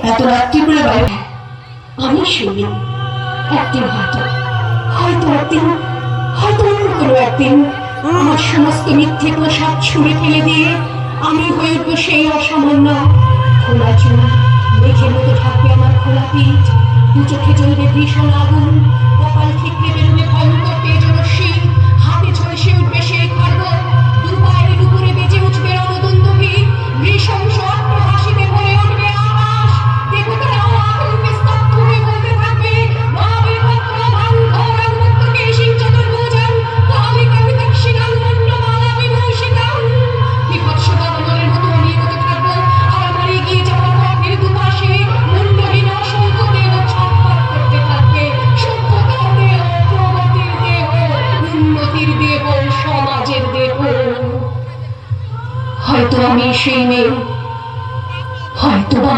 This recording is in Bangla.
এত রাত্রি করে বাইরে আমি শুনি একদিন হয়তো অন্য কোনো একদিন আমার সমস্ত মিথ্যে পোশাক ছুঁড়ে ফেলে দিয়ে আমি হয়ে উঠবো সেই অসামান্য খোলা চুল, মেঘের মতো থাকবে আমার খোলা পিঠ, দু চোখে জ্বলবে ভীষণ আগুন, কপাল ঠিকরে বেরোবে ভয়ঙ্কর তেজরশ্মি, হাতে ঝলসে উঠবে সেই খড়গ, দু পায়ের উপরে বেজে উঠবে রণদুন্দুভি, ভীষণ স্বপ্ন হাসিতে ভরে উঠবে আকাশ, দেবতারাও আতঙ্কে স্তব্ধ হয়ে বলতে থাকবে মহাবীর ভদ্র ভাঙ্গর অন্মত্তকে শিব চতুর্ভুজং কালিকা বিদক্ষিণাং মুন্ডমালা বিভূষিতাং। বিভৎস দাবানলের মতো আমি এগোতে থাকবো, আর আমার এগিয়ে যাওয়ার পথের দুপাশে মুন্ডহীন অসংখ্য দেহ ছটফট করতে থাকবে। সভ্যতার দেহ, প্রগতির দেহ, উন্নতির দেহ, সমাজের দেহ। হয়তো আমি সেই মেয়ে, হয়তোবা